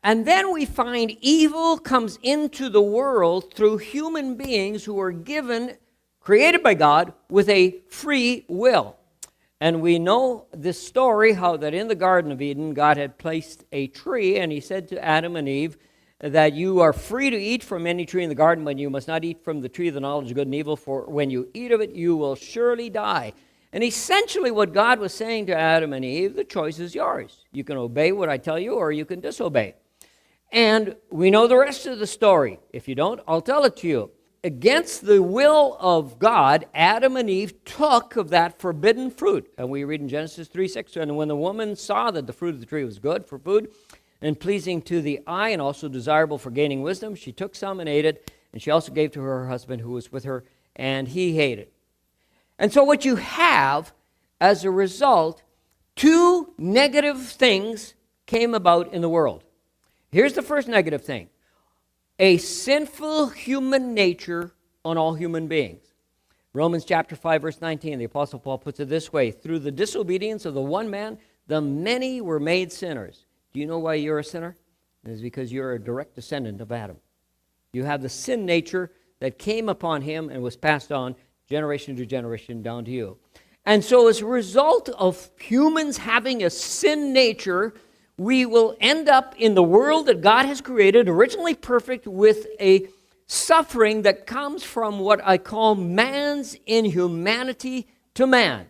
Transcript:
And then we find evil comes into the world through human beings who are given, created by God, with a free will. And we know this story, how that in the Garden of Eden, God had placed a tree, and he said to Adam and Eve that you are free to eat from any tree in the garden, but you must not eat from the tree of the knowledge of good and evil, for when you eat of it, you will surely die. And essentially what God was saying to Adam and Eve, the choice is yours. You can obey what I tell you, or you can disobey. And we know the rest of the story. If you don't, I'll tell it to you. Against the will of God, Adam and Eve took of that forbidden fruit. And we read in Genesis 3:6, and when the woman saw that the fruit of the tree was good for food and pleasing to the eye and also desirable for gaining wisdom, she took some and ate it, and she also gave to her husband who was with her, and he ate it. And so what you have as a result, two negative things came about in the world. Here's the first negative thing. A sinful human nature on all human beings. Romans chapter 5, verse 19, the Apostle Paul puts it this way: through the disobedience of the one man, the many were made sinners. Do you know why you're a sinner? It is because you're a direct descendant of Adam. You have the sin nature that came upon him and was passed on generation to generation down to you. And so as a result of humans having a sin nature, we will end up in the world that God has created, originally perfect, with a suffering that comes from what I call man's inhumanity to man.